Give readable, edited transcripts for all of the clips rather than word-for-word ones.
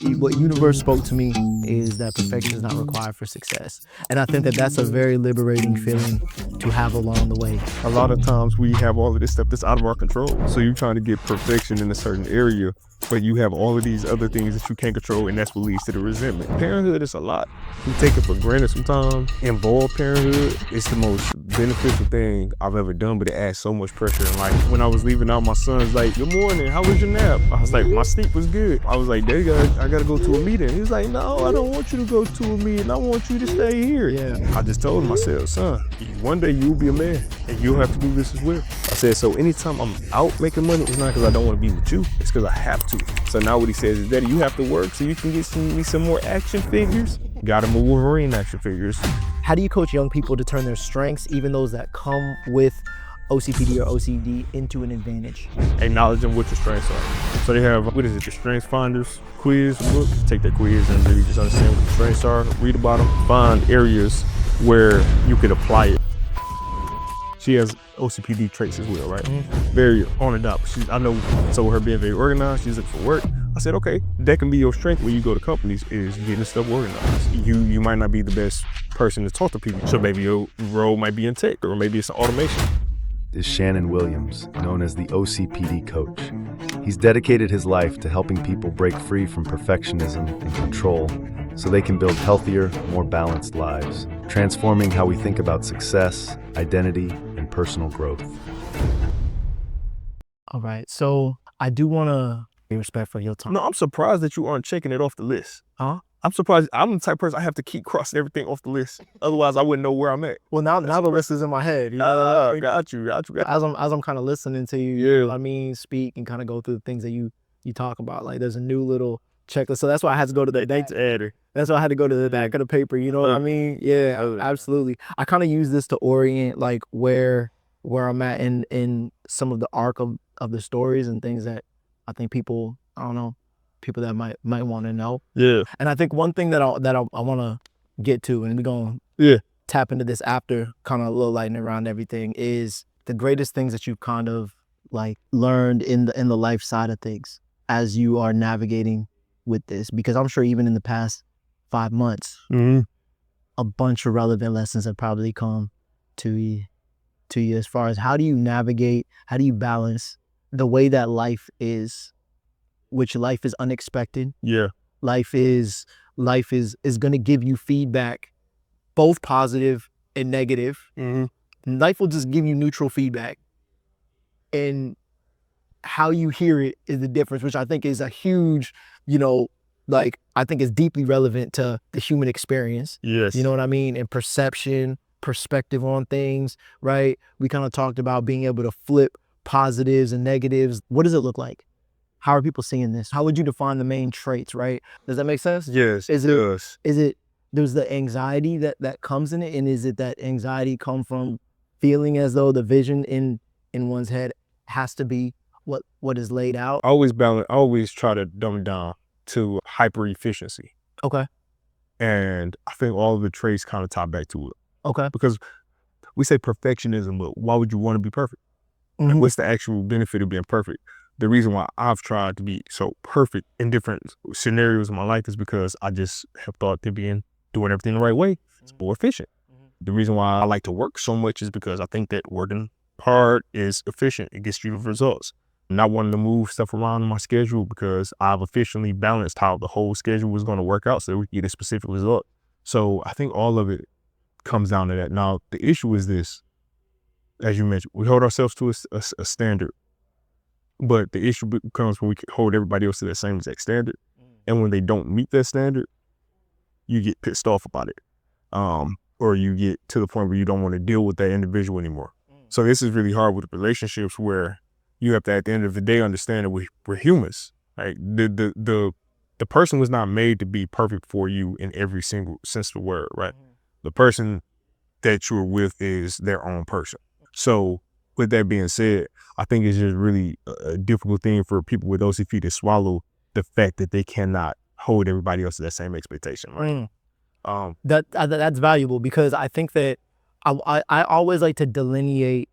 What universe spoke to me is that perfection is not required for success. And I think that that's a very liberating feeling to have along the way. A lot of times we have all of this stuff that's out of our control. So you're trying to get perfection in a certain area, but you have all of these other things that you can't control, and that's what leads to the resentment. Parenthood is a lot. We take it for granted sometimes. Involved parenthood is the most beneficial thing I've ever done, but it adds so much pressure in life. When I was leaving out, my son's like, "Good morning, how was your nap?" I was like, "My sleep was good." I was like, I gotta go to a meeting." He was like, "No, I don't want you to go to a meeting. I want you to stay here." Yeah. I just told him, I said, "Son, one day you'll be a man and you'll have to do this as well." I said, so anytime I'm out making money, it's not because I don't want to be with you, it's because I have to. So now what he says is, "Daddy, you have to work so you can get me some more action figures." Got him a Wolverine action figures. How do you coach young people to turn their strengths, even those that come with OCPD or OCD, into an advantage? Acknowledging what your strengths are. So they have, the Strengths Finders quiz book. Take that quiz and really just understand what the strengths are, read about them, find areas where you could apply it. She has OCPD traits as well, right? Very on and up. I know, so her being very organized, she's looking for work. I said, okay, that can be your strength when you go to companies, is getting stuff organized. You might not be the best person to talk to people, so maybe your role might be in tech, or maybe it's automation. Is Shannon Williams, known as the OCPD Coach. He's dedicated his life to helping people break free from perfectionism and control so they can build healthier, more balanced lives, transforming how we think about success, identity, and personal growth. All right, so I do want to be respectful of your time. No, I'm surprised that you aren't checking it off the list. Huh? I'm surprised. I'm the type of person I have to keep crossing everything off the list. Otherwise, I wouldn't know where I'm at. Well, now the list is in my head. You know? Got you. As I'm kind of listening to you, you know what I mean, speak and kind of go through the things that you talk about. Like, there's a new little checklist. So that's why I had to go to the dates adder. That's why I had to go to the back of the paper. You know what I mean? Yeah, absolutely. I kind of use this to orient like where I'm at in some of the arc of the stories and things that I think people, I don't know, people that might want to know. Yeah. And I think one thing that I want to get to, and we're going to tap into this after, kind of a little lightning around everything, is the greatest things that you've kind of like learned in the life side of things as you are navigating with this. Because I'm sure even in the past 5 months, a bunch of relevant lessons have probably come to you as far as how do you navigate, how do you balance the way that life is, which life is unexpected. Yeah. Life is going to give you feedback, both positive and negative. Life will just give you neutral feedback. And how you hear it is the difference, which I think is a huge, I think is deeply relevant to the human experience. Yes. You know what I mean? And perception, perspective on things, right? We kind of talked about being able to flip positives and negatives. What does it look like? How are people seeing this? How would you define the main traits, right? Does that make sense? Yes, Is it there's the anxiety that comes in it, and is it that anxiety come from feeling as though the vision in one's head has to be what is laid out? I always try to dumb it down to hyper efficiency. Okay. And I think all of the traits kind of tie back to it. Okay. Because we say perfectionism, but why would you want to be perfect? Like, what's the actual benefit of being perfect? The reason why I've tried to be so perfect in different scenarios in my life is because I just have thought that doing everything the right way is more efficient. The reason why I like to work so much is because I think that working hard is efficient. It gets you results. Not wanting to move stuff around in my schedule because I've efficiently balanced how the whole schedule was going to work out so we get a specific result. So I think all of it comes down to that. Now, the issue is this, as you mentioned, we hold ourselves to a standard. But the issue becomes when we hold everybody else to that same exact standard. And when they don't meet that standard, you get pissed off about it. Or you get to the point where you don't want to deal with that individual anymore. So this is really hard with relationships where you have to, at the end of the day, understand that we're humans. Like the person was not made to be perfect for you in every single sense of the word, right? The person that you're with is their own person. So with that being said, I think it's just really a difficult thing for people with OCP to swallow the fact that they cannot hold everybody else to that same expectation. Right? That's valuable, because I think that I always like to delineate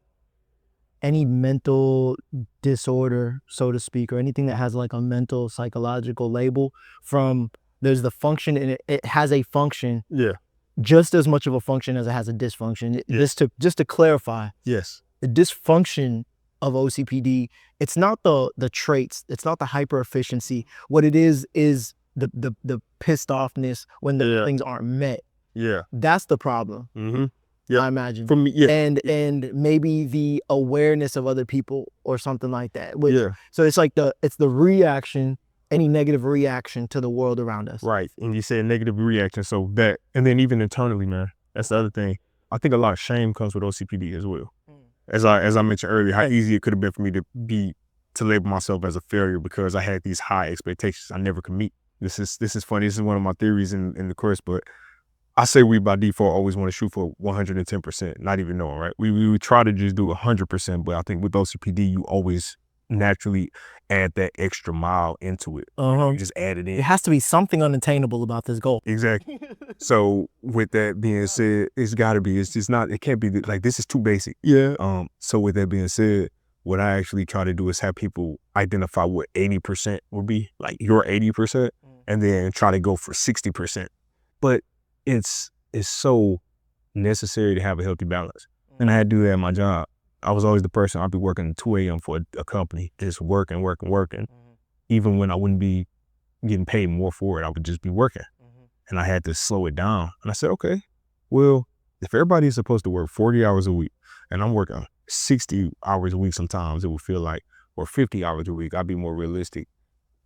any mental disorder, so to speak, or anything that has like a mental psychological label from there's the function and it has a function Yeah. just as much of a function as it has a dysfunction. Yes. Just to clarify, Yes. the dysfunction of OCPD, it's not the traits, it's not the hyper efficiency. What it is the pissed offness when the things aren't met. Yeah. That's the problem. Mm-hmm. Yeah. I imagine. For me, yeah. And maybe the awareness of other people or something like that. Yeah. So it's like it's the reaction, any negative reaction to the world around us. Right. And you said negative reaction. So that, and then even internally, man, that's the other thing. I think a lot of shame comes with OCPD as well. As I mentioned earlier, how easy it could have been for me to label myself as a failure because I had these high expectations I never could meet. This is funny. This is one of my theories in the course, but I say we by default always want to shoot for 110%, not even knowing, right? We would try to just do 100%, but I think with OCPD, you always naturally add that extra mile into it. You just add it in. It has to be something unattainable about this goal. Exactly. So with that being said, it's gotta be, it's just not, it can't be like, this is too basic. Yeah. So with that being said, what I actually try to do is have people identify what 80% would be, like your 80%, and then try to go for 60%. But it's so necessary to have a healthy balance. And I had to do that at my job. I was always the person, I'd be working 2 a.m. for a company, just working. Even when I wouldn't be getting paid more for it, I would just be working. And I had to slow it down. And I said, okay, well, if everybody is supposed to work 40 hours a week and I'm working 60 hours a week sometimes, it would feel like, or 50 hours a week, I'd be more realistic.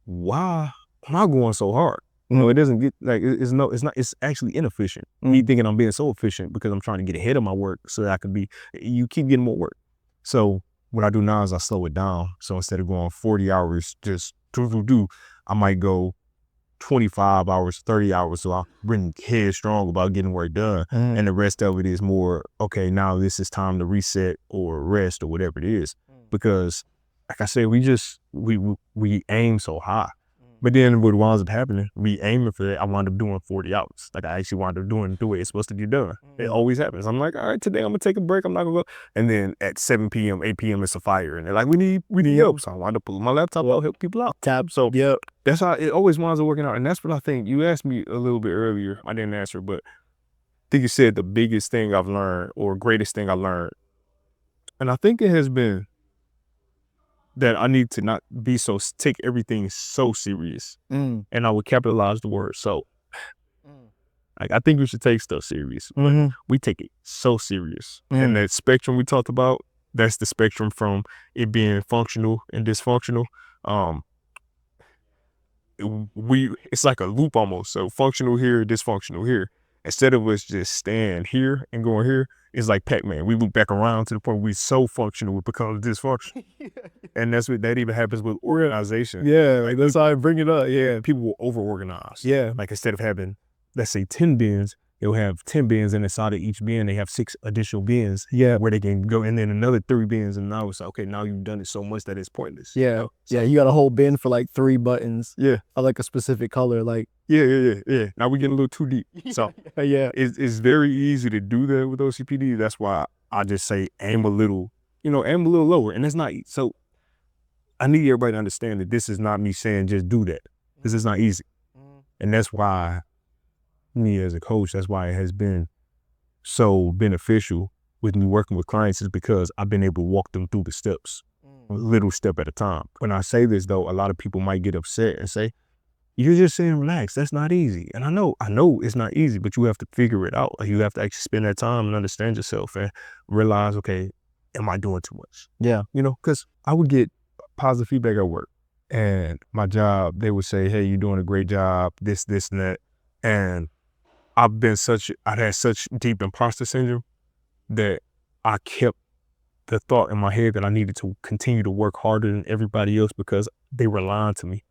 Why am I going so hard? You know, it doesn't get like, it's actually inefficient. Me thinking I'm being so efficient because I'm trying to get ahead of my work so that I can you keep getting more work. So what I do now is I slow it down. So instead of going 40 hours, just I might go 25 hours, 30 hours. So I'll bring headstrong about getting work done. And the rest of it is more, okay, now this is time to reset or rest or whatever it is. Because like I said, we aim so high. But then what winds up happening, me aiming for that, I wound up doing 40 hours. Like I actually wound up doing the way it's supposed to get done. It always happens. I'm like, all right, today I'm gonna take a break. I'm not gonna go. And then at 7 p.m., 8 p.m., it's a fire. And they're like, we need help. So I wound up pulling my laptop out, help people out. So that's how it always winds up working out. And that's what I think. You asked me a little bit earlier. I didn't answer, but I think you said the biggest thing I've learned or greatest thing I learned. And I think it has been that I need to not be take everything so serious. And I would capitalize the word so. Like I think we should take stuff serious. But we take it so serious. And that spectrum we talked about, that's the spectrum from it being functional and dysfunctional. It's like a loop almost. So functional here, dysfunctional here. Instead of us just staying here and going here, it's like Pac-Man. We loop back around to the point where we're so functional it becomes dysfunctional. And that's what that even happens with organization. Yeah, like that's how I bring it up. Yeah. People will over-organize. Yeah. Like instead of having, let's say 10 bins, they'll have 10 bins, and inside of each bin, they have 6 additional bins. Yeah. Where they can go, and then another 3 bins, and now it's like, okay, now you've done it so much that it's pointless. Yeah. You know? So, yeah, you got a whole bin for like 3 buttons. Yeah. Of like a specific color. Like Yeah. Now we're getting a little too deep. So yeah. It's very easy to do that with OCPD. That's why I just say aim a little lower. And it's not, so I need everybody to understand that this is not me saying just do that. This is not easy. And that's why me as a coach, that's why it has been so beneficial with me working with clients, is because I've been able to walk them through the steps, a little step at a time. When I say this though, a lot of people might get upset and say, you're just saying relax, that's not easy. And I know it's not easy, but you have to figure it out. Like you have to actually spend that time and understand yourself and realize, okay, am I doing too much? Yeah. You know, because I would get positive feedback at work, and my job, they would say, hey, you're doing a great job, this, and that. And I'd had such deep imposter syndrome that I kept the thought in my head that I needed to continue to work harder than everybody else because they were lying to me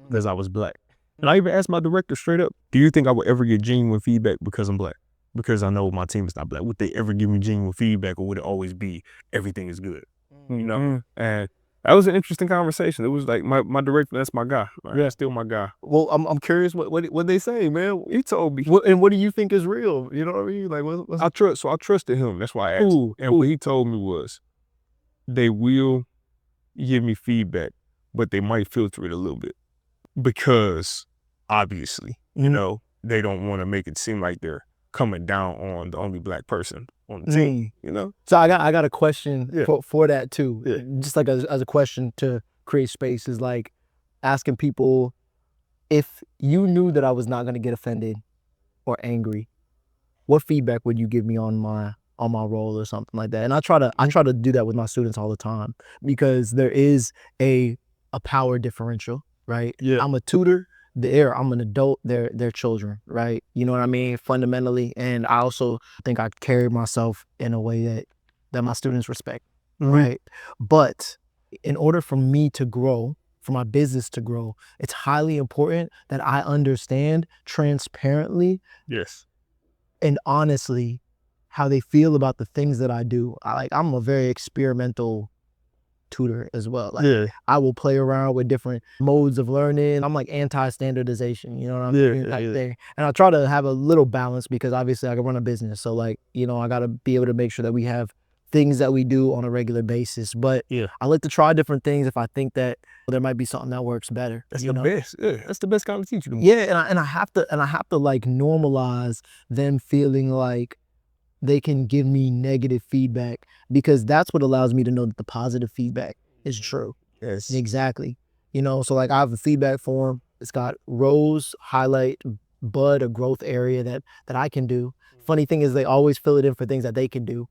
because I was Black. And I even asked my director straight up, do you think I would ever get genuine feedback because I'm Black? Because I know my team is not Black. Would they ever give me genuine feedback, or would it always be everything is good? You know? And that was an interesting conversation. It was like my director, that's my guy. Right? Yeah, still my guy. Well, I'm curious what they say, man. He told me. And what do you think is real? You know what I mean? Like I trusted him. That's why I asked. And what he told me was, they will give me feedback, but they might filter it a little bit because obviously, you know, they don't want to make it seem like they're coming down on the only Black person on the team, you know? So I got a question for that too. Yeah. Just like as a question to create space is like asking people, if you knew that I was not going to get offended or angry, what feedback would you give me on my role or something like that? And I try to do that with my students all the time, because there is a power differential, right? Yeah. I'm a tutor, I'm an adult, they're children, right? You know what I mean? Fundamentally. And I also think I carry myself in a way that my students respect, right? But in order for me to grow, for my business to grow, it's highly important that I understand transparently Yes. and honestly how they feel about the things that I do. I'm a very experimental tutor as well. Like, I will play around with different modes of learning. I'm like anti-standardization, you know what I mean? Type thing. And I try to have a little balance, because obviously I can run a business. So like, you know, I got to be able to make sure that we have things that we do on a regular basis. But I like to try different things if I think that there might be something that works better. That's the best. Yeah, that's the best kind of teacher. Yeah, and I have to like normalize them feeling like they can give me negative feedback, because that's what allows me to know that the positive feedback is true. Yes. Exactly. You know, so like I have a feedback form. It's got rows, highlight, bud, a growth area that I can do. Funny thing is they always fill it in for things that they can do,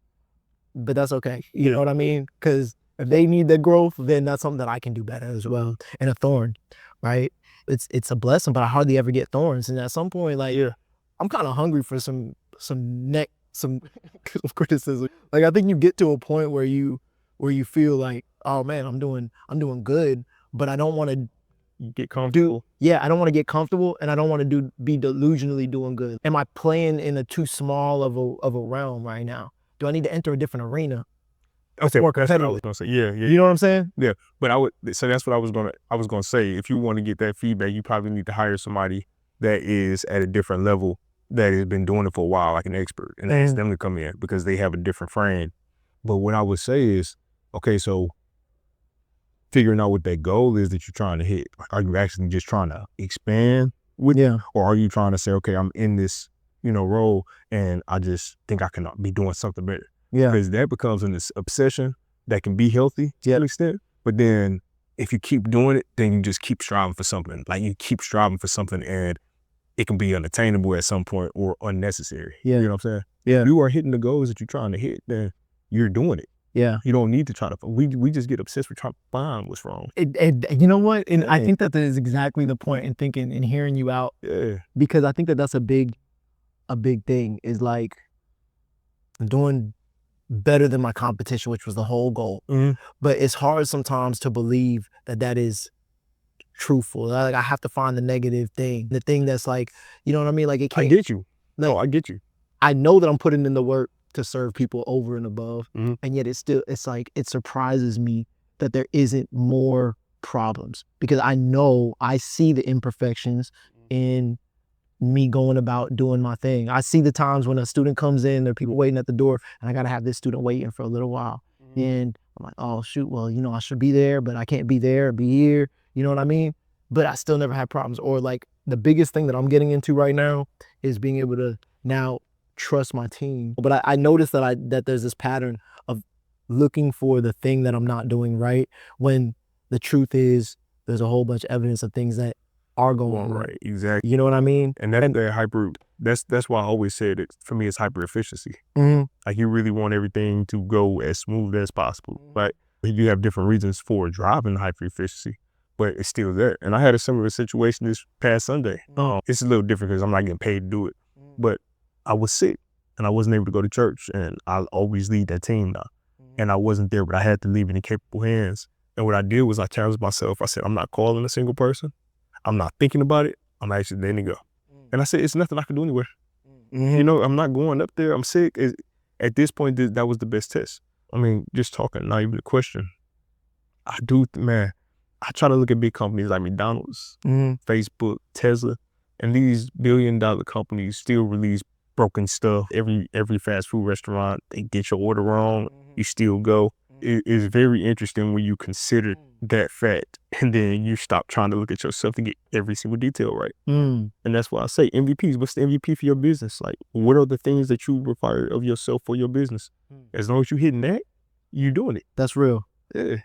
but that's okay. You know what I mean? Because if they need that growth, then that's something that I can do better as well. And a thorn, right? It's a blessing, but I hardly ever get thorns. And at some point, like, I'm kind of hungry for some criticism. Like, I think you get to a point where you feel like, oh man, I'm doing good, but I don't want to get comfortable. I don't want to get comfortable, and I don't want to be delusionally doing good. Am I playing in a too small of a realm right now? Do I need to enter a different arena? Okay, more that's what I competitive. was gonna say. Yeah. You know what I'm saying? Yeah, but so that's what I was gonna say. If you want to get that feedback, you probably need to hire somebody that is at a different level, that has been doing it for a while, like an expert, and ask them to come in, because they have a different frame. But what I would say is, okay, so figuring out what that goal is that you're trying to hit. Like, are you actually just trying to expand with it? Or are you trying to say, okay, I'm in this, role, and I just think I can be doing something better? Because that becomes an obsession that can be healthy to an extent. But then if you keep doing it, then you just keep striving for something. Like, you keep striving for something, and it can be unattainable at some point or unnecessary. You know what I'm saying? If you are hitting the goals that you're trying to hit, then you're doing it. You don't need to try to, we just get obsessed with trying to find what's wrong. You know what? And I think that is exactly the point in thinking and hearing you out. Because I think that that's a big thing, is like doing better than my competition, which was the whole goal. But it's hard sometimes to believe that is truthful. Like, I have to find the negative thing, the thing that's like, you know what I mean? Like, it can't. I get you. Like, no, I get you. I know that I'm putting in the work to serve people over and above, and yet it's like, it surprises me that there isn't more problems, because I see the imperfections in me going about doing my thing. I see the times when a student comes in, there are people waiting at the door, and I gotta have this student waiting for a little while. And I'm like, oh shoot, well, I should be there, but I can't be there or be here. You know what I mean? But I still never had problems. Or like, the biggest thing that I'm getting into right now is being able to now trust my team. But I noticed that there's this pattern of looking for the thing that I'm not doing right, when the truth is there's a whole bunch of evidence of things that are going right. Exactly. You know what I mean? And that's why I always said it, for me, it's hyper efficiency. Like, you really want everything to go as smooth as possible. But you have different reasons for driving hyper efficiency, but it's still there. And I had a similar situation this past Sunday. It's a little different because I'm not getting paid to do it, but I was sick and I wasn't able to go to church, and I always lead that team now. And I wasn't there, but I had to leave it in capable hands. And what I did was I challenged myself. I said, I'm not calling a single person. I'm not thinking about it. I'm actually letting it go. And I said, it's nothing I can do anywhere. I'm not going up there. I'm sick. At this point, that was the best test. I mean, just talking, not even a question. I try to look at big companies like McDonald's, Facebook, Tesla, and these billion-dollar companies still release broken stuff. Every fast food restaurant, they get your order wrong. You still go. is very interesting when you consider that fact, and then you stop trying to look at yourself to get every single detail right. And that's why I say MVPs. What's the MVP for your business? Like, what are the things that you require of yourself for your business? As long as you're hitting that, you're doing it. That's real. Yeah.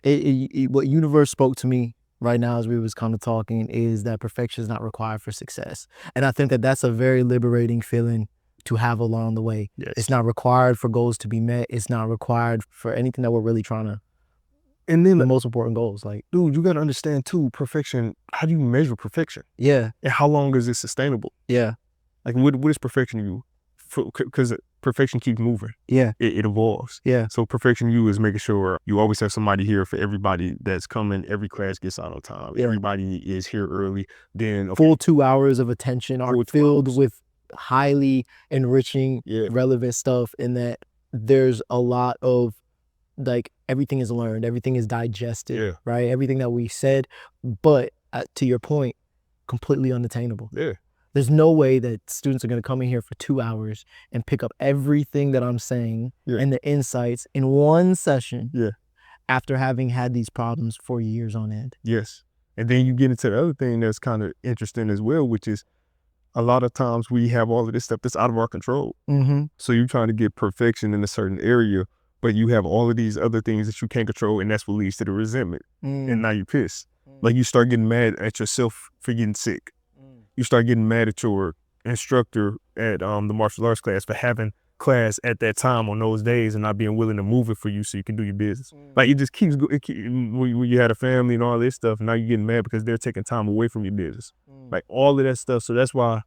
What universe spoke to me right now as we was kind of talking is that perfection is not required for success. And I think that that's a very liberating feeling to have along the way. Yes. It's not required for goals to be met. It's not required for anything that we're really trying to, And then the most important goals. Like, dude, you got to understand too, perfection. How do you measure perfection? yeah, And how long is it sustainable? yeah, Like, what is perfection to you? Because perfection keeps moving. yeah, It evolves. yeah. So perfection to you is making sure you always have somebody here for everybody that's coming. Every class gets out on time. Yeah. Everybody is here early. Then Full 2 hours of attention are Full 2 filled hours. with highly enriching, Yeah. relevant stuff, in that there's a lot of, like, everything is learned, everything is digested, Yeah. right? Everything that we said, but to your point, completely unattainable. Yeah. There's no way that students are going to come in here for 2 hours and pick up everything that I'm saying Yeah. and the insights in one session. Yeah. After having had these problems for years on end. Yes. And then you get into the other thing that's kind of interesting as well, which is a lot of times we have all of this stuff that's out of our control. So you're trying to get perfection in a certain area, but you have all of these other things that you can't control, and that's what leads to the resentment. And now you're pissed. Like, you start getting mad at yourself for getting sick. You start getting mad at your instructor at the martial arts class for having class at that time on those days and not being willing to move it for you so you can do your business. Like, it just keeps going. When you had a family and all this stuff, now you're getting mad because they're taking time away from your business. Like, all of that stuff. So that's why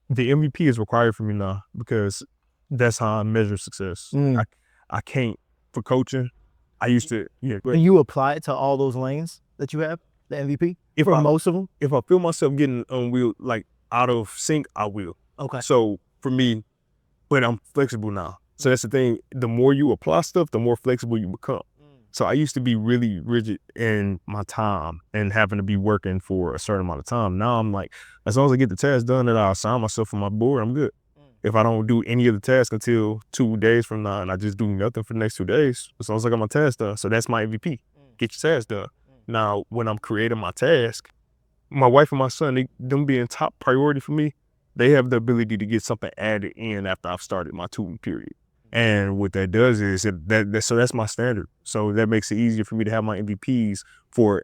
the MVP is required for me now, because that's how I measure success. I can't, for coaching, I used to, And you apply it to all those lanes that you have, the MVP? Most of them? If I feel myself getting like out of sync, I will. Okay. So for me, but I'm flexible now. So that's the thing. The more you apply stuff, the more flexible you become. So I used to be really rigid in my time and having to be working for a certain amount of time. Now I'm like, as long as I get the task done that I assign myself on my board, I'm good. If I don't do any of the tasks until 2 days from now and I just do nothing for the next 2 days, as long as I got my task done. So that's my MVP. Get your task done. Now, when I'm creating my task, my wife and my son, them being top priority for me, they have the ability to get something added in after I've started my tutoring period. And what that does is so that's my standard. So that makes it easier for me to have my MVPs for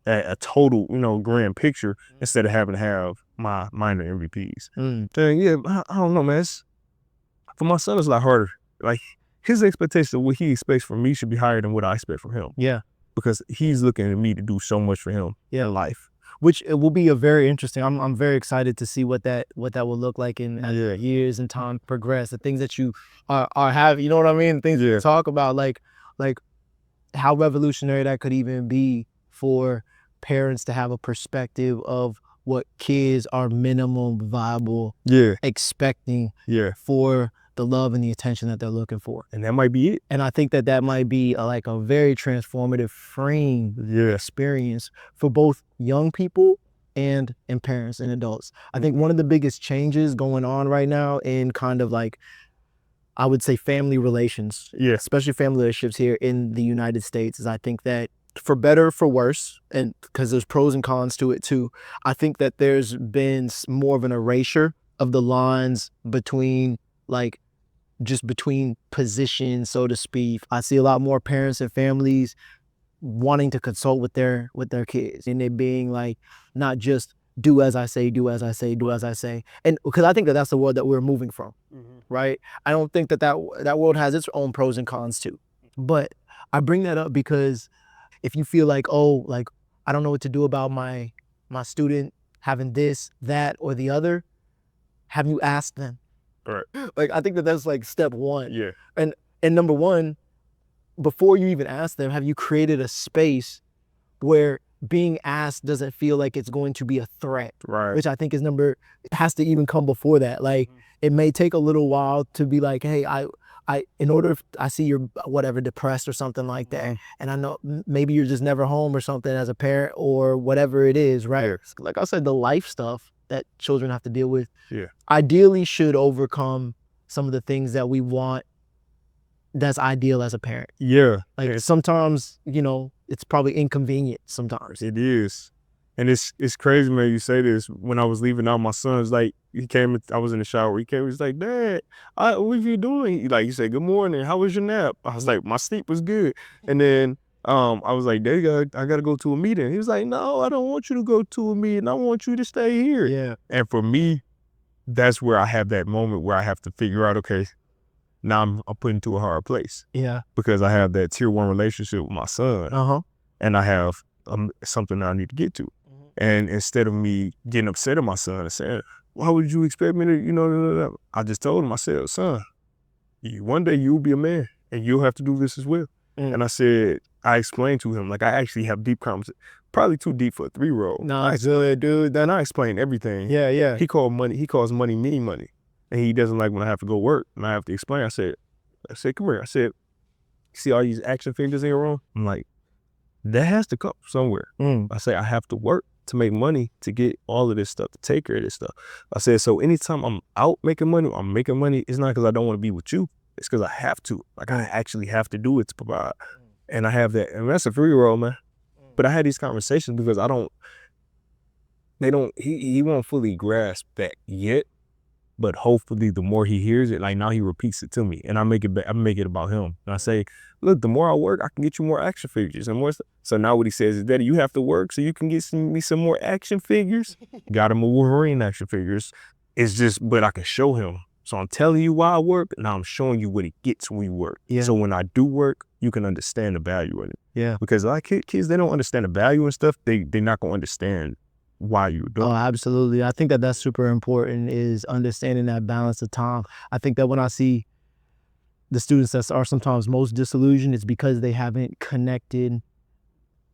a total, grand picture instead of having to have my minor MVPs. Then, yeah, I don't know, man. For my son, it's a lot harder. Like, his expectation of what he expects from me should be higher than what I expect from him. Yeah. Because he's looking at me to do so much for him in life. Which it will be a very interesting. I'm very excited to see what that will look like as years and time progress. The things that you are have, you know what I mean? Things you talk about, like how revolutionary that could even be for parents to have a perspective of what kids are minimum viable expecting for the love and the attention that they're looking for. And that might be it. And I think that might be like a very transformative frame experience for both young people and parents and adults. I think one of the biggest changes going on right now in kind of like, I would say, family relations, especially family relationships here in the United States, is I think that, for better or for worse, and because there's pros and cons to it too, I think that there's been more of an erasure of the lines between, like, just between positions, so to speak. I see a lot more parents and families wanting to consult with their kids, and it being like, not just do as I say, do as I say, do as I say. And because I think that that's the world that we're moving from, right? I don't think that world has its own pros and cons too. But I bring that up because if you feel like, oh, like, I don't know what to do about my student having this, that, or the other, have you asked them? Right. Like, I think that that's like step one. Yeah. And number one, before you even ask them, have you created a space where being asked doesn't feel like it's going to be a threat? Right. Which I think it has to even come before that. Like, it may take a little while to be like, hey, in order if I see you're whatever depressed or something like that, and I know maybe you're just never home or something as a parent or whatever it is, right? Like I said, the life stuff that children have to deal with ideally should overcome some of the things that we want that's ideal as a parent. Yeah. Like sometimes, you know, it's probably inconvenient sometimes. It is. And it's crazy, man, you say this. When I was leaving out, my son's like, he came, I was in the shower, he came, he was like, Dad, what you doing? He said, good morning, how was your nap? I was like, my sleep was good. And then I was like, Dad, I gotta go to a meeting. He was like, no, I don't want you to go to a meeting. I want you to stay here. Yeah. And for me, that's where I have that moment where I have to figure out, okay, now I'm put into a hard place. Yeah. Because I have that tier 1 relationship with my son. And I have something that I need to get to. And instead of me getting upset at my son and saying, why would you expect me to, you know, I just told him, I said, son, one day you'll be a man and you'll have to do this as well. And I said, I explained to him, like I actually have deep conversations, probably too deep for a 3-year-old. No, I said, dude, then I explained everything. Yeah. He calls money me money. And he doesn't like when I have to go work and I have to explain. I said, come here. I said, see all these action figures in your room? I'm like, that has to come somewhere. I say, I have to work to make money to get all of this stuff, to take care of this stuff. I said, so anytime I'm out making money, it's not because I don't want to be with you. It's because I have to. Like I actually have to do it to provide. And I have that. And that's a 3-year-old, man. But I had these conversations because he won't fully grasp that yet. But hopefully the more he hears it, like now he repeats it to me and I make it about him. And I say, look, the more I work, I can get you more action figures and more stuff. So now what he says is, Daddy, you have to work so you can get me some more action figures. Got him a Wolverine action figures. It's just, but I can show him. So I'm telling you why I work. Now I'm showing you what he gets when you work. Yeah. So when I do work, you can understand the value in it. Yeah. Because like kids, they don't understand the value and stuff. They're not going to understand why you do it. Oh, absolutely. I think that that's super important, is understanding that balance of time. I think that when I see the students that are sometimes most disillusioned, it's because they haven't connected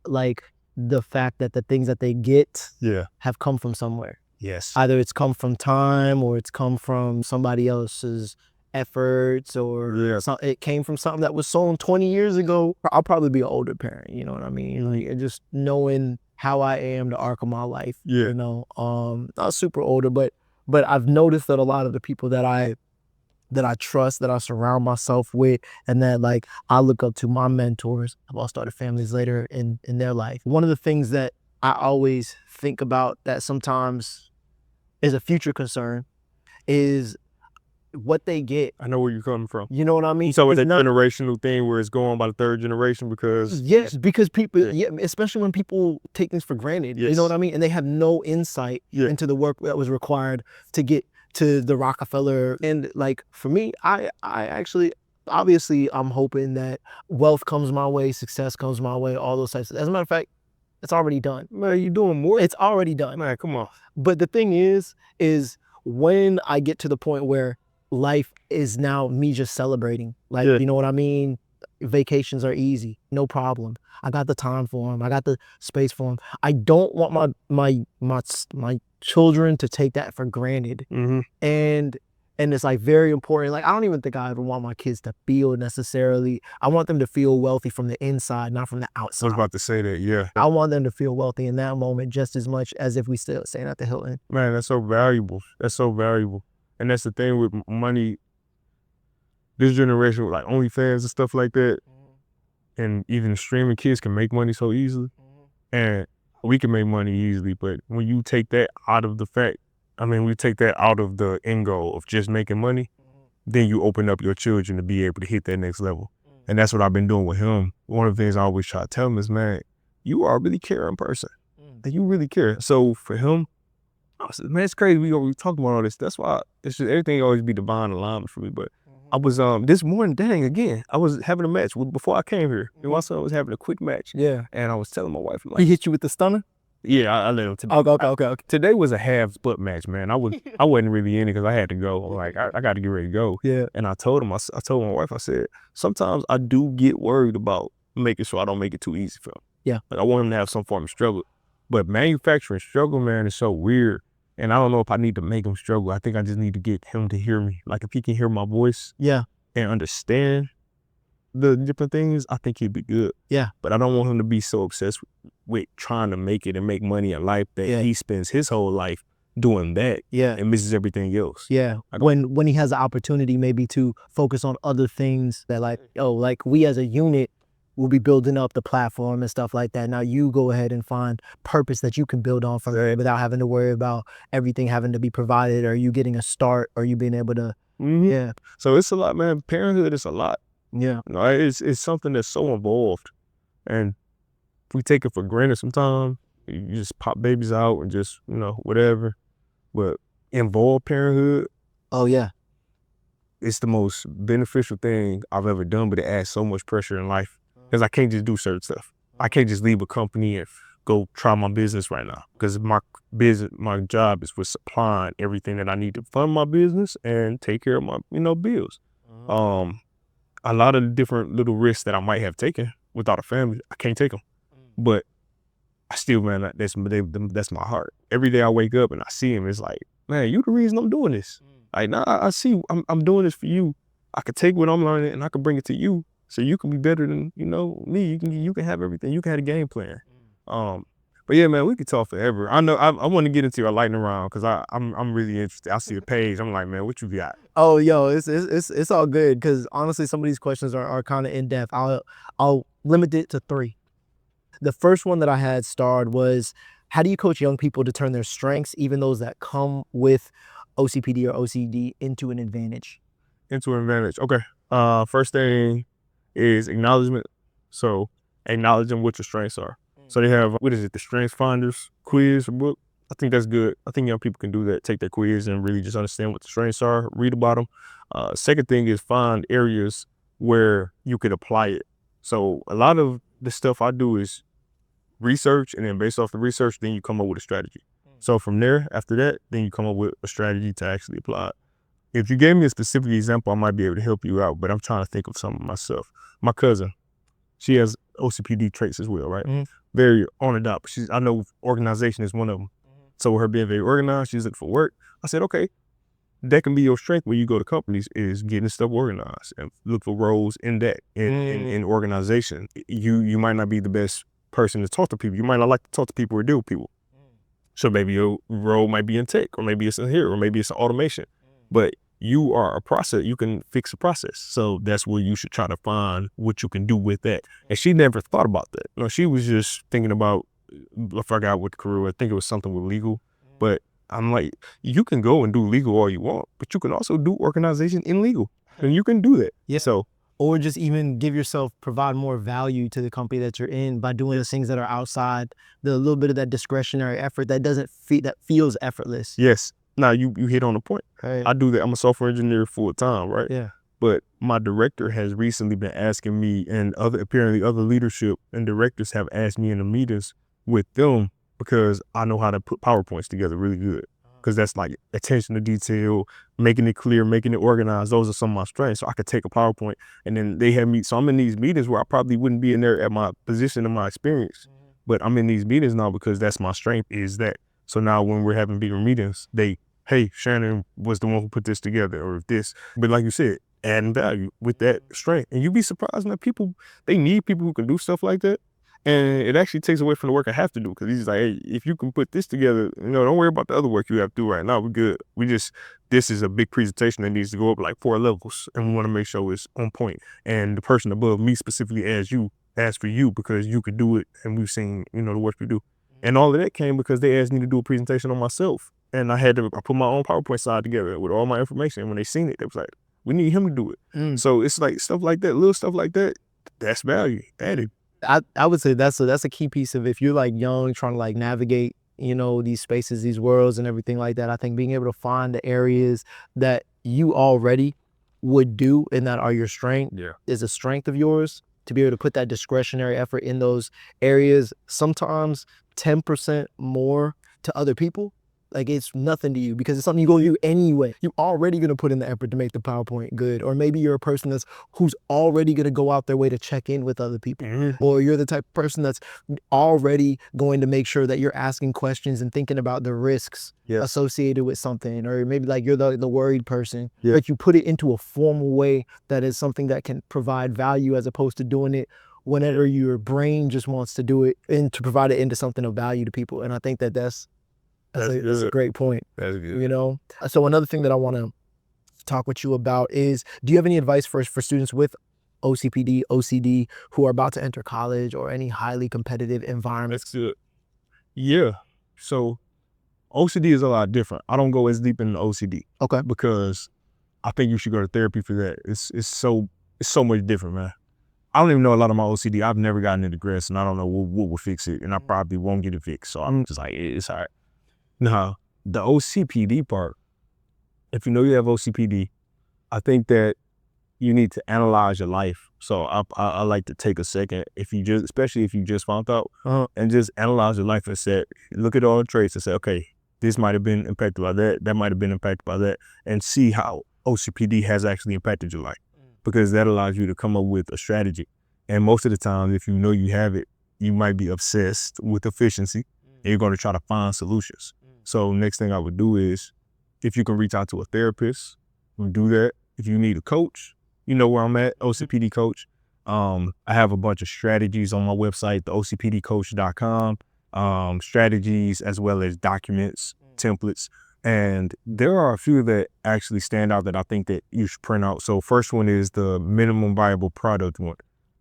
like the fact that the things that they get have come from somewhere. Yes. Either it's come from time or it's come from somebody else's efforts or it came from something that was sown 20 years ago. I'll probably be an older parent, you know what I mean? Like just knowing how I am, the arc of my life, you know, not super older, but I've noticed that a lot of the people that I trust, that I surround myself with, and that like I look up to, my mentors, I've all started families later in their life. One of the things that I always think about that sometimes is a future concern is what they get. I know where you're coming from. You know what I mean? So it's a generational thing where it's going by the 3rd generation because... Yes, because people, especially when people take things for granted, you know what I mean? And they have no insight into the work that was required to get to the Rockefeller. And like, for me, I actually, obviously, I'm hoping that wealth comes my way, success comes my way, all those types of, as a matter of fact, it's already done. Man, you doing more? It's already done. Man, come on. But the thing is when I get to the point where life is now me just celebrating, like, you know what I mean? Vacations are easy, no problem. I got the time for them. I got the space for them. I don't want my children to take that for granted. And it's like very important. Like, I don't even think I ever want my kids to feel necessarily. I want them to feel wealthy from the inside, not from the outside. I was about to say that, yeah. I want them to feel wealthy in that moment just as much as if we still staying at the Hilton. Man, that's so valuable. That's so valuable. And that's the thing with money, this generation with like OnlyFans and stuff like that, and even streaming, kids can make money so easily. And we can make money easily, but when you take that out of the fact, we take that out of the end goal of just making money, then you open up your children to be able to hit that next level. And that's what I've been doing with him. One of the things I always try to tell him is, man, you are a really caring person. And you really care. So for him, I said, man, it's crazy. We talked about all this. That's why it's just everything always be divine alignment for me. But I was this morning, again, I was having a match before I came here. And my son was having a quick match. Yeah. And I was telling my wife, like, he hit you with the stunner? Yeah, I let him. Okay. Today was a half split match, man. I wasn't really in it because I had to go. Like I got to get ready to go. Yeah. And I told him, I told my wife, I said, sometimes I do get worried about making sure I don't make it too easy for him. Yeah. Like I want him to have some form of struggle. But manufacturing struggle, man, is so weird. And I don't know if I need to make him struggle. I think I just need to get him to hear me. Like if he can hear my voice and understand the different things, I think he'd be good. Yeah. But I don't want him to be so obsessed with trying to make it and make money in life that he spends his whole life doing that Yeah. and misses everything else. Yeah. When he has the opportunity maybe to focus on other things that like, oh, like we as a unit will be building up the platform and stuff like that. Now you go ahead and find purpose that you can build on from it without having to worry about everything having to be provided or you getting a start or you being able to. Yeah. So it's a lot, man. Parenthood is a lot. Yeah. You know, it's something that's so involved, and we take it for granted sometimes. You just pop babies out and just, you know, whatever. But involved parenthood, Oh yeah. it's the most beneficial thing I've ever done, but it adds so much pressure in life because I can't just do certain stuff. I can't just leave a company and go try my business right now because my job is with supplying everything that I need to fund my business and take care of my, you know, bills. A lot of different little risks that I might have taken without a family, I can't take them. But I still, man, that's my heart. Every day I wake up and I see him, it's like, man, you the reason I'm doing this. Like, nah, I see I'm doing this for you. I could take what I'm learning and I could bring it to you so you can be better than, you know, me. You can have everything. You can have a game plan. But yeah, man, we could talk forever. I know I want to get into your lightning round because I'm really interested. I see a page. I'm like, man, what you got? Oh, yo, it's all good because honestly, some of these questions are kind of in depth. I'll limit it to 3. The first one that I had starred was, how do you coach young people to turn their strengths, even those that come with OCPD or OCD, into an advantage? Into an advantage. Okay. First thing is acknowledgement. So acknowledging what your strengths are. So they have, what is it, the Strengths Finders quiz or book? I think that's good. I think young people can do that, take their quiz and really just understand what the strengths are, read about them. Second thing is find areas where you could apply it. So a lot of the stuff I do is research, and then based off the research, then you come up with a strategy. So from there, after that, then you come up with a strategy to actually apply it. If you gave me a specific example, I might be able to help you out, but I'm trying to think of something myself. My cousin, she has OCPD traits as well, right? Very on the dot. I know organization is one of them. So with her being very organized, she's looking for work. I said, okay, that can be your strength when you go to companies, is getting stuff organized and look for roles in that, in organization. You might not be the best person to talk to people. You might not like to talk to people or deal with people. So maybe your role might be in tech, or maybe it's in here, or maybe it's in automation. But you are a process. You can fix a process. So that's where you should try to find what you can do with that. And she never thought about that. You know, she was just thinking about, I forgot what career, I think it was something with legal. But I'm like, you can go and do legal all you want, but you can also do organization in legal. And you can do that. Yeah. So, or just even provide more value to the company that you're in by doing those things that are outside the little bit of that discretionary effort that feels effortless. Yes. Now you hit on the point. Right. I do that. I'm a software engineer full time, right? Yeah. But my director has recently been asking me, and apparently other leadership and directors have asked me in the meetings with them, because I know how to put PowerPoints together really good. Because that's like attention to detail, making it clear, making it organized. Those are some of my strengths. So I could take a PowerPoint, and then they have me. So I'm in these meetings where I probably wouldn't be in there at my position and my experience. But I'm in these meetings now because that's my strength, is that. So now when we're having bigger meetings, hey, Shannon was the one who put this together, or this. But like you said, adding value with that strength. And you'd be surprised that people, they need people who can do stuff like that. And it actually takes away from the work I have to do, because he's like, hey, if you can put this together, you know, don't worry about the other work you have to do right now. We're good. This is a big presentation that needs to go up like 4 levels, and we want to make sure it's on point. And the person above me specifically asked for you because you could do it, and we've seen, you know, the work you do. And all of that came because they asked me to do a presentation on myself. And I put my own PowerPoint slide together with all my information. And when they seen it, they was like, we need him to do it. So it's like stuff like that, little stuff like that, that's value added. I would say that's a key piece of, if you're like young, trying to like navigate, you know, these spaces, these worlds and everything like that. I think being able to find the areas that you already would do and that are your strength is a strength of yours, to be able to put that discretionary effort in those areas, sometimes 10% more to other people. Like, it's nothing to you because it's something you're going to do anyway. You're already going to put in the effort to make the PowerPoint good. Or maybe you're a person who's already going to go out their way to check in with other people. Or you're the type of person that's already going to make sure that you're asking questions and thinking about the risks associated with something. Or maybe like you're the worried person, but you put it into a formal way that is something that can provide value, as opposed to doing it whenever your brain just wants to do it and to provide it into something of value to people. And I think that's That's a great point. That's good. You know, so another thing that I want to talk with you about is, do you have any advice for students with OCPD, OCD who are about to enter college or any highly competitive environment? That's good. Yeah. So OCD is a lot different. I don't go as deep into OCD. Okay. Because I think you should go to therapy for that. It's so much different, man. I don't even know a lot of my OCD. I've never gotten into grass, and I don't know what will fix it, and I probably won't get it fixed. So I'm just like, it's all right. Now, the OCPD part, if you know you have OCPD, I think that you need to analyze your life. So I like to take a second, especially if you just found out, and just analyze your life and say, look at all the traits and say, okay, this might have been impacted by that might have been impacted by that, and see how OCPD has actually impacted your life, because that allows you to come up with a strategy. And most of the time, if you know you have it, you might be obsessed with efficiency, and you're going to try to find solutions. So next thing I would do is, if you can reach out to a therapist, do that. If you need a coach, you know where I'm at, OCPD Coach. I have a bunch of strategies on my website, the OCPDcoach.com, strategies as well as documents, templates. And there are a few that actually stand out that I think that you should print out. So first one is the minimum viable product one.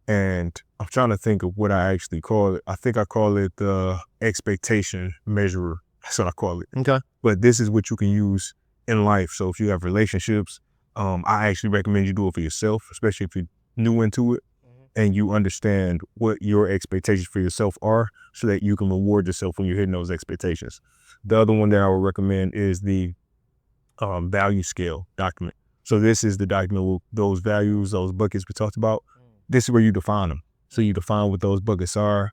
And I'm trying to think of what I actually call it. I think I call it the expectation measurer. That's what I call it. Okay. But this is what you can use in life. So if you have relationships, I actually recommend you do it for yourself, especially if you're new into it and you understand what your expectations for yourself are, so that you can reward yourself when you're hitting those expectations. The other one that I would recommend is the value scale document. So this is the document with those values, those buckets we talked about. This is where you define them. So you define what those buckets are,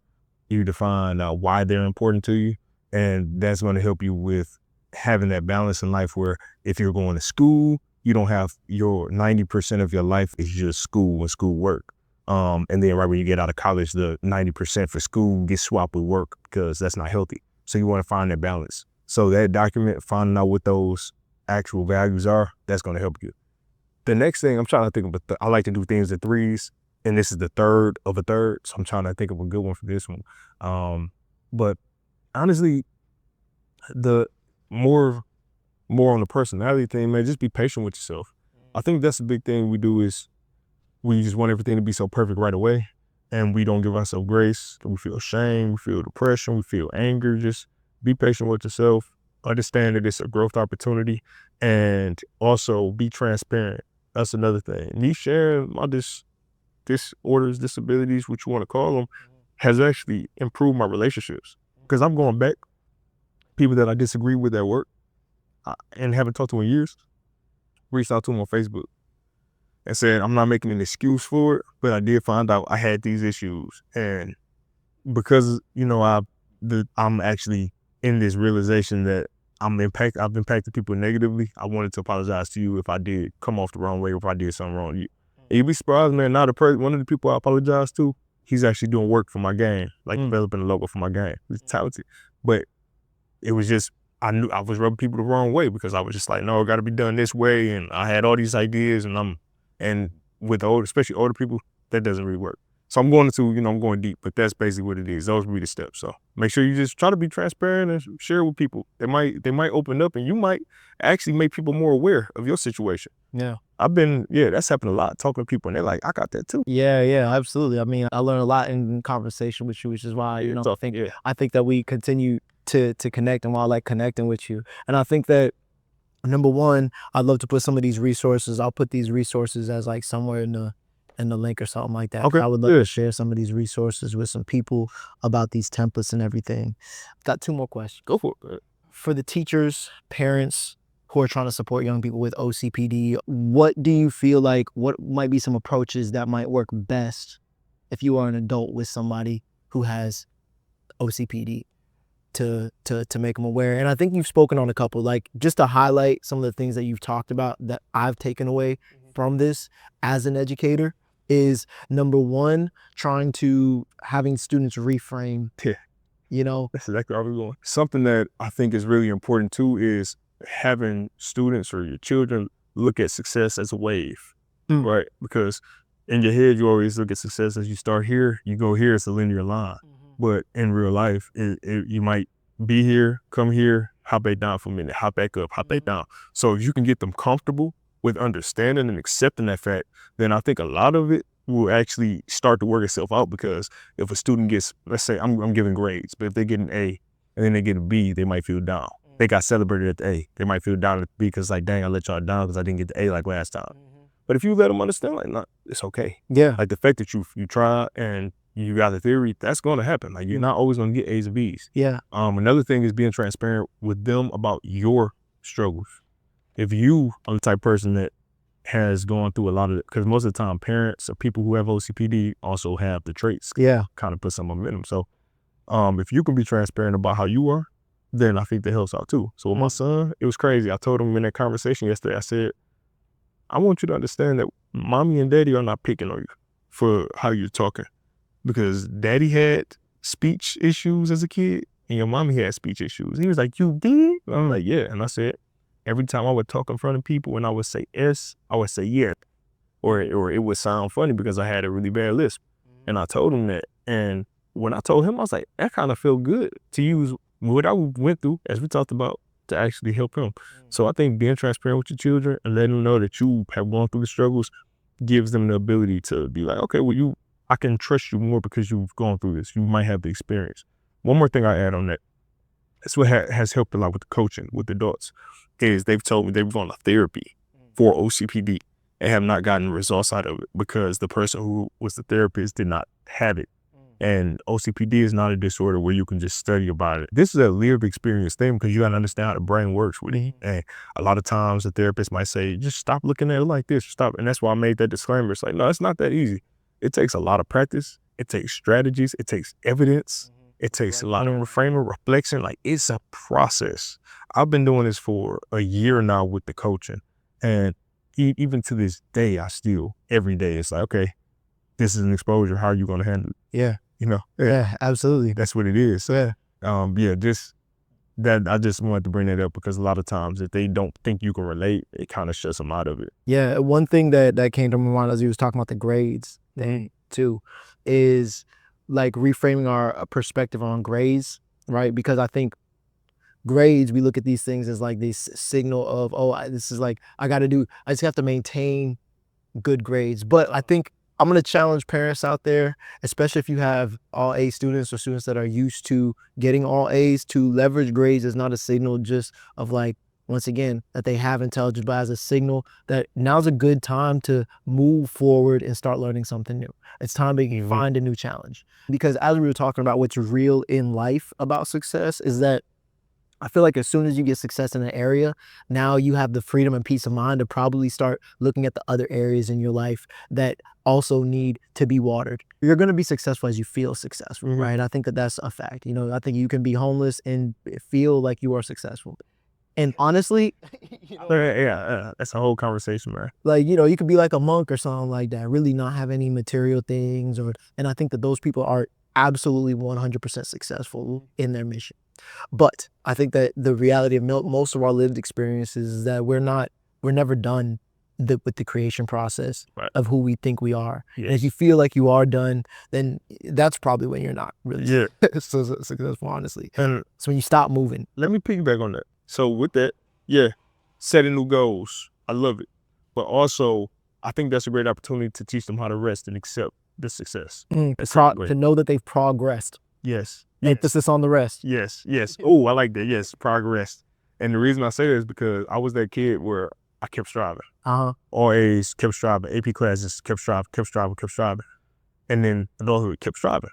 you define why they're important to you, and that's going to help you with having that balance in life, where if you're going to school, you don't have your 90% of your life is just school and school work. And then right when you get out of college, the 90% for school gets swapped with work, because that's not healthy. So you want to find that balance. So that document, finding out what those actual values are, that's going to help you. The next thing I'm trying to think of, I like to do things in threes, and this is the third of a third. So I'm trying to think of a good one for this one. But honestly, the more on the personality thing, man, just be patient with yourself. I think that's the big thing we do, is we just want everything to be so perfect right away, and we don't give ourselves grace. We feel shame, we feel depression, we feel anger. Just be patient with yourself. Understand that it's a growth opportunity, and also be transparent. That's another thing. Me sharing my disorders, disabilities, what you want to call them, has actually improved my relationships, because I'm going back, people that I disagree with at work and haven't talked to in years, reached out to them on Facebook and said, I'm not making an excuse for it, but I did find out I had these issues. And because, I'm actually in this realization that I've impacted people negatively, I wanted to apologize to you if I did come off the wrong way, or if I did something wrong to you. And you'd be surprised, man, now one of the people I apologize to, he's actually doing work for my game, like developing a logo for my game. He's talented. But it was just, I knew I was rubbing people the wrong way, because I was just like, no, it got to be done this way. And I had all these ideas, and with especially older people, that doesn't really work. So I'm going I'm going deep, but that's basically what it is. Those would be the steps. So make sure you just try to be transparent and share with people. They might open up, and you might actually make people more aware of your situation. Yeah. That's happened a lot, talking to people, and they're like, I got that too. Yeah, absolutely. I mean, I learned a lot in conversation with you, which is why, I think that we continue to connect, and why I like connecting with you. And I think that, number one, I'd love to put some of these resources. I'll put these resources as like somewhere in the link or something like that. Okay. I would love to share some of these resources with some people about these templates and everything. Got two more questions. Go for it. For the teachers, parents who are trying to support young people with OCPD, what do you feel like, what might be some approaches that might work best if you are an adult with somebody who has OCPD to make them aware? And I think you've spoken on a couple, like just to highlight some of the things that you've talked about that I've taken away from this as an educator is, number one, having students reframe. That's exactly where we're going. Something that I think is really important too is having students or your children look at success as a wave, right? Because in your head, you always look at success as you start here, you go here, it's a linear line. But in real life, you might be here, come here, hop back down for a minute, hop back up, hop back down. So if you can get them comfortable with understanding and accepting that fact, then I think a lot of it will actually start to work itself out. Because if a student gets, let's say I'm giving grades, but if they get an A and then they get a B, they might feel down. They got celebrated at the A. They might feel down at the B because like, dang, I let y'all down because I didn't get the A like last time. But if you let them understand, like, nah, it's okay. Yeah. Like the fact that you try and you got the theory, that's going to happen. Like you're not always going to get A's and B's. Yeah. Another thing is being transparent with them about your struggles. If you are the type of person that has gone through a lot of it, because most of the time parents or people who have OCPD also have the traits. Yeah. Kind of put some momentum. So if you can be transparent about how you are, then I think that helps out too. So with my son, it was crazy. I told him in that conversation yesterday, I said, I want you to understand that mommy and daddy are not picking on you for how you're talking, because daddy had speech issues as a kid and your mommy had speech issues. He was like, you did? I'm like, yeah. And I said, every time I would talk in front of people and I would say S, I would say yeah. Or it would sound funny because I had a really bad lisp. And I told him that. And when I told him, I was like, that kind of felt good to use what I went through, as we talked about, to actually help him. So I think being transparent with your children and letting them know that you have gone through the struggles gives them the ability to be like, okay, well, I can trust you more because you've gone through this. You might have the experience. One more thing I add on that. That's what has helped a lot with the coaching with adults, is they've told me they've gone to therapy for OCPD and have not gotten results out of it because the person who was the therapist did not have it. And OCPD is not a disorder where you can just study about it. This is a lived experience thing because you got to understand how the brain works with it. And a lot of times the therapist might say, just stop looking at it like this, stop. And that's why I made that disclaimer. It's like, no, it's not that easy. It takes a lot of practice. It takes strategies. It takes evidence. It takes a lot of reframing, reflection. Like, it's a process. I've been doing this for a year now with the coaching. And even to this day, I still, every day, it's like, okay, this is an exposure. How are you going to handle it? Yeah. You know? Yeah, absolutely. That's what it is. Yeah. I just wanted to bring that up because a lot of times if they don't think you can relate, it kind of shuts them out of it. Yeah, one thing that came to my mind as he was talking about the grades thing too is like reframing our perspective on grades, right? Because I think grades, we look at these things as like this signal of, this is like, I just have to maintain good grades. But I think I'm going to challenge parents out there, especially if you have all A students or students that are used to getting all A's, to leverage grades as not a signal just of like, once again, that they have intelligence, but as a signal that now's a good time to move forward and start learning something new. It's time to find a new challenge. Because as we were talking about what's real in life about success is that I feel like as soon as you get success in an area, now you have the freedom and peace of mind to probably start looking at the other areas in your life that also need to be watered. You're going to be successful as you feel successful, right? I think that that's a fact. I think you can be homeless and feel like you are successful. And honestly, that's a whole conversation, man. Like, you could be like a monk or something like that, really not have any material things, and I think that those people are absolutely 100% successful in their mission. But I think that the reality of most of our lived experiences is that we're never done with the creation process of who we think we are. Yes. And if you feel like you are done, then that's probably when you're not really successful, honestly. And it's when you stop moving. Let me piggyback on that. So with that, setting new goals, I love it. But also, I think that's a great opportunity to teach them how to rest and accept the success. To know that they've progressed. Yes. Emphasis on the rest. Yes. Oh, I like that. Yes, progress. And the reason I say that is because I was that kid where I kept striving. All A's, kept striving. AP classes, kept striving. And then adulthood, kept striving.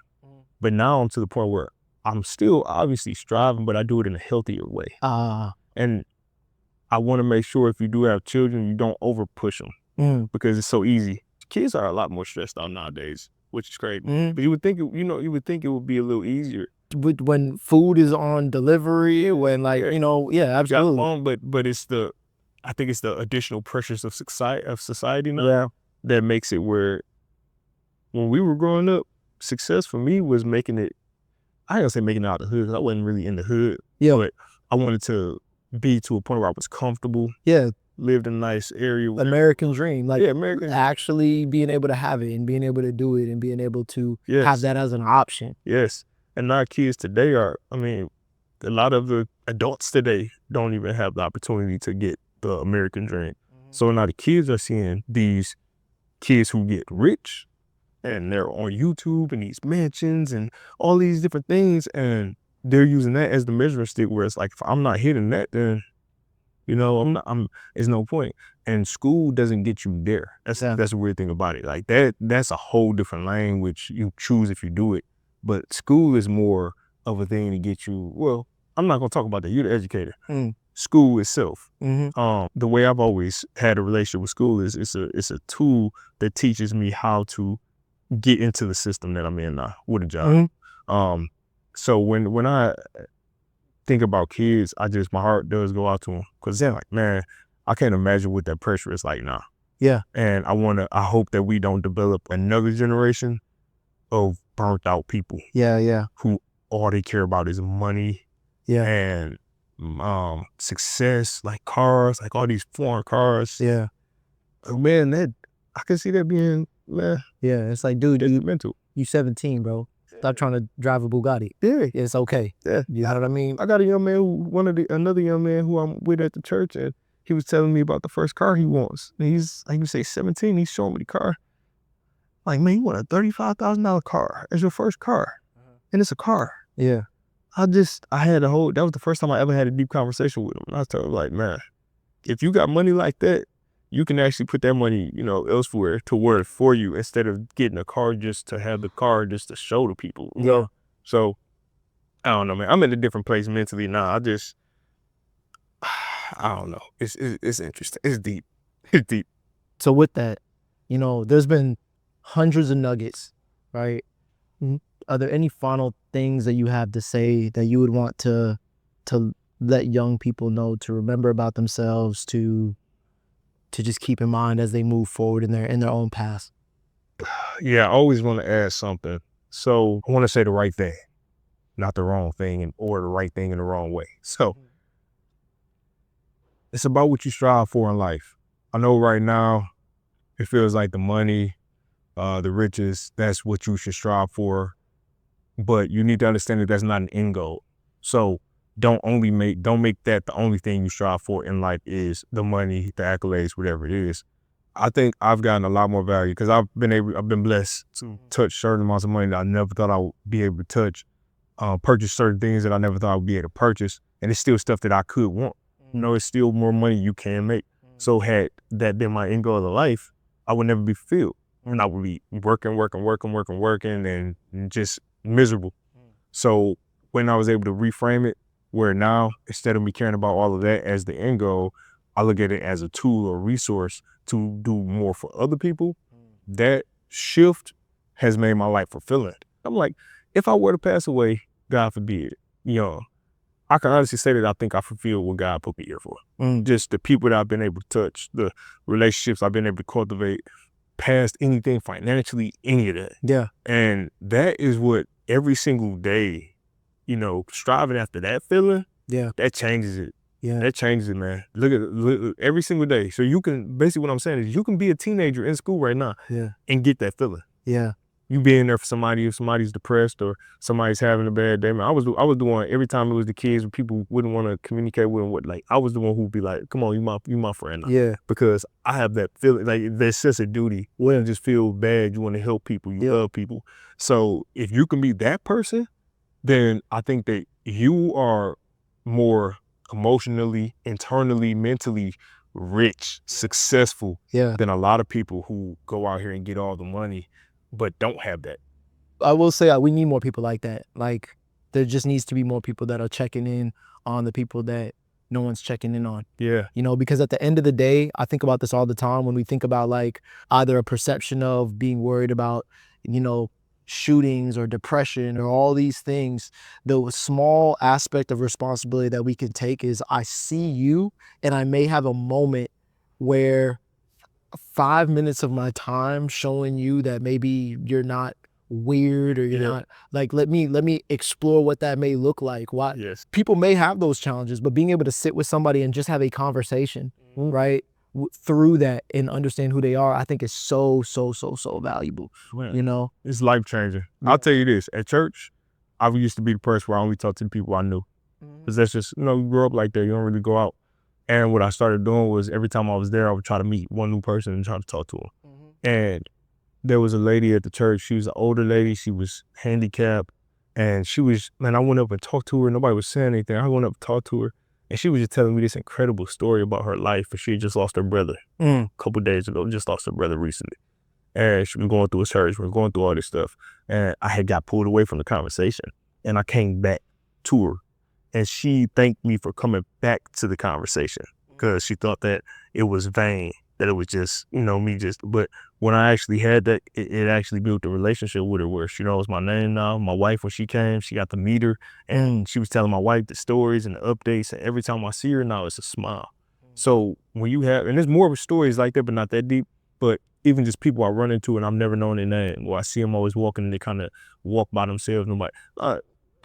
But now I'm to the point where I'm still obviously striving, but I do it in a healthier way. And I want to make sure if you do have children, you don't over push them because it's so easy. Kids are a lot more stressed out nowadays, which is crazy. But you would think it would be a little easier. When food is on delivery, when absolutely. But I think it's the additional pressures of society now that makes it where when we were growing up, success for me was making it. I ain't gonna say making it out the hood because I wasn't really in the hood. Yeah, but I wanted to be to a point where I was comfortable. Yeah. Lived in a nice area. American dream. Like actually being able to have it and being able to do it and being able to have that as an option. Yes. And our kids today a lot of the adults today don't even have the opportunity to get the American dream. So now the kids are seeing these kids who get rich and they're on YouTube and these mansions and all these different things, and they're using that as the measuring stick, where it's like, if I'm not hitting that, then there's no point. And school doesn't get you there. That's the weird thing about it. Like that's a whole different lane which you choose if you do it. But school is more of a thing to get you, well, I'm not gonna talk about that. You're the educator. School itself. The way I've always had a relationship with school is it's a tool that teaches me how to get into the system that I'm in now with a job. So when I think about kids, my heart does go out to them, because they're like, man, I can't imagine what that pressure is like now. Yeah. And I hope that we don't develop another generation of burnt out people. Yeah. Who all they care about is money. Yeah. And success, like cars, like all these foreign cars. Yeah. Man, I can see that being, man. Yeah, it's like, dude, you mental. You 17, bro. Stop trying to drive a Bugatti. Yeah. It's okay. Yeah. You know what I mean? I got a young man another young man who I'm with at the church, and he was telling me about the first car he wants. And he's, like you say, 17, he's showing me the car. Like, man, you want a $35,000 car as your first car. And it's a car. Yeah. that was the first time I ever had a deep conversation with him. And I told him, like, man, if you got money like that, you can actually put that money, elsewhere to work for you, instead of getting a car just to have the car just to show to people. You know? So I don't know, man. I'm in a different place mentally now. I don't know. It's interesting. It's deep. It's deep. So with that, there's been hundreds of nuggets, right? Are there any final things that you have to say that you would want to let young people know, to remember about themselves, to just keep in mind as they move forward in their own path? Yeah, I always want to add something. So I want to say the right thing, not the wrong thing, or the right thing in the wrong way. So it's about what you strive for in life. I know right now it feels like the money, the riches, that's what you should strive for. But you need to understand that that's not an end goal. So don't make that the only thing you strive for in life is the money, the accolades, whatever it is. I think I've gotten a lot more value because I've been blessed to touch certain amounts of money that I never thought I would be able to touch, purchase certain things that I never thought I would be able to purchase. And it's still stuff that I could want. It's still more money you can make. So had that been my end goal of life, I would never be fulfilled. And I would be working and just miserable. So when I was able to reframe it, where now, instead of me caring about all of that as the end goal, I look at it as a tool or resource to do more for other people, that shift has made my life fulfilling. I'm like, if I were to pass away, God forbid, I can honestly say that I think I fulfilled what God put me here for. Just the people that I've been able to touch, the relationships I've been able to cultivate, past anything financially, any of that. Yeah. And that is what every single day, striving after that feeling, that changes it. Yeah. That changes it, man. Look every single day. So you can, basically what I'm saying is, you can be a teenager in school right now and get that feeling. Yeah. You being there for somebody, if somebody's depressed or somebody's having a bad day, man. I was the one, every time it was the kids, people wouldn't want to communicate with them, I was the one who'd be like, come on, you my friend now. Yeah. Because I have that feeling, like that sense of duty. You don't just feel bad, you want to help people, you love people. So if you can be that person, then I think that you are more emotionally, internally, mentally rich, successful than a lot of people who go out here and get all the money but don't have that. I will say we need more people like that. Like, there just needs to be more people that are checking in on the people that no one's checking in on. Yeah. Because at the end of the day, I think about this all the time when we think about either a perception of being worried about, shootings or depression or all these things. The small aspect of responsibility that we can take is, I see you and I may have a moment where 5 minutes of my time showing you that maybe you're not weird or you're not, let me explore what that may look like. Why people may have those challenges, but being able to sit with somebody and just have a conversation, right, through that and understand who they are, I think is so valuable. It's life changing. I'll tell you this, at church, I used to be the person where I only talked to the people I knew. Because that's just, you grow up like that. You don't really go out. And what I started doing was every time I was there, I would try to meet one new person and try to talk to them. And there was a lady at the church. She was an older lady. She was handicapped. And she was, man, I went up and talked to her. Nobody was saying anything. I went up and talked to her. And she was just telling me this incredible story about her life. And she had just lost her brother a couple of days ago. Just lost her brother recently. And she was going through a surgery. We were going through all this stuff. And I had got pulled away from the conversation. And I came back to her. And she thanked me for coming back to the conversation because she thought that it was vain, that it was just, me just, but when I actually had that, it actually built a relationship with her where she knows my name now. My wife, when she came, she got to meet her and she was telling my wife the stories and the updates. And every time I see her now, it's a smile. So when you have, and there's more of stories like that, but not that deep, but even just people I run into and I've never known their name, or I see them always walking and they kind of walk by themselves and I'm like,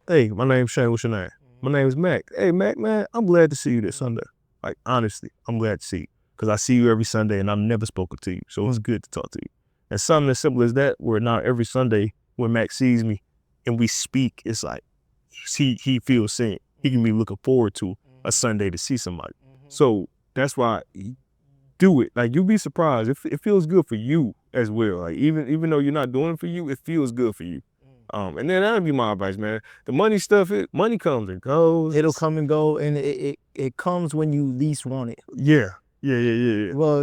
hey, my name's Shane, what's your name? My name is Mac. Hey, Mac, man, I'm glad to see you this Sunday. Like, honestly, I'm glad to see you because I see you every Sunday and I've never spoken to you. So it's good to talk to you. And something as simple as that, where now every Sunday when Mac sees me and we speak, it's like he feels seen. He can be looking forward to a Sunday to see somebody. So that's why do it. Like, you'll be surprised. It feels good for you as well. Like, even though you're not doing it for you, it feels good for you. And then that'll be my advice, man. The money stuff, money comes and goes. It'll come and go, and it comes when you least want it. Yeah. Well,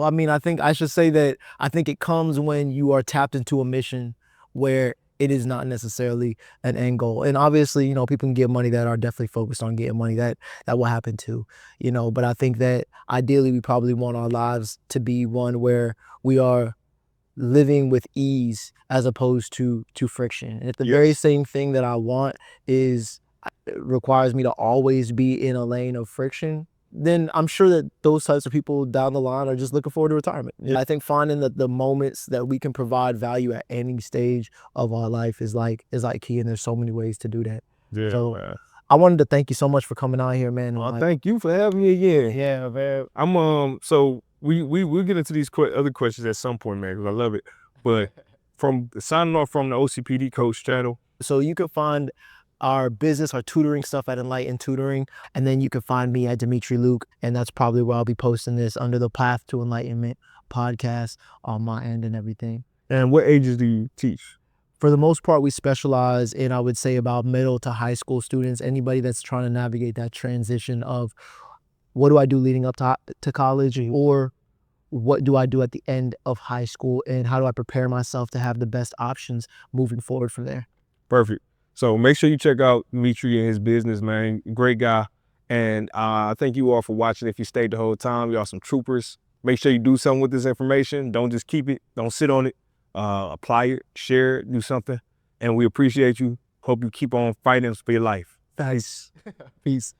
I think I should say that I think it comes when you are tapped into a mission where it is not necessarily an end goal. And obviously, people can get money that are definitely focused on getting money. That will happen too, But I think that ideally we probably want our lives to be one where we are living with ease as opposed to friction. And if the very same thing that I want requires me to always be in a lane of friction, then I'm sure that those types of people down the line are just looking forward to retirement. I think finding the moments that we can provide value at any stage of our life is like key, and there's so many ways to do that. Yeah, so man. I wanted to thank you so much for coming out here, man. Well, thank you for having me again. Yeah, man. I'm so we'll get into these other questions at some point, man, because I love it. But from signing off from the OCPD Coach channel. So you can find our business, our tutoring stuff at Enlightened Tutoring. And then you can find me at Demetrie Luke. And that's probably where I'll be posting this under the Path to Enlightenment podcast on my end and everything. And what ages do you teach? For the most part, we specialize in, I would say, about middle to high school students, anybody that's trying to navigate that transition of what do I do leading up to college, or what do I do at the end of high school, and how do I prepare myself to have the best options moving forward from there. Perfect. So make sure you check out Demetrie and his business, man. Great guy. And thank you all for watching. If you stayed the whole time, y'all some troopers. Make sure you do something with this information. Don't just keep it. Don't sit on it. Apply it, share it, do something. And we appreciate you. Hope you keep on fighting for your life. Thanks. Peace.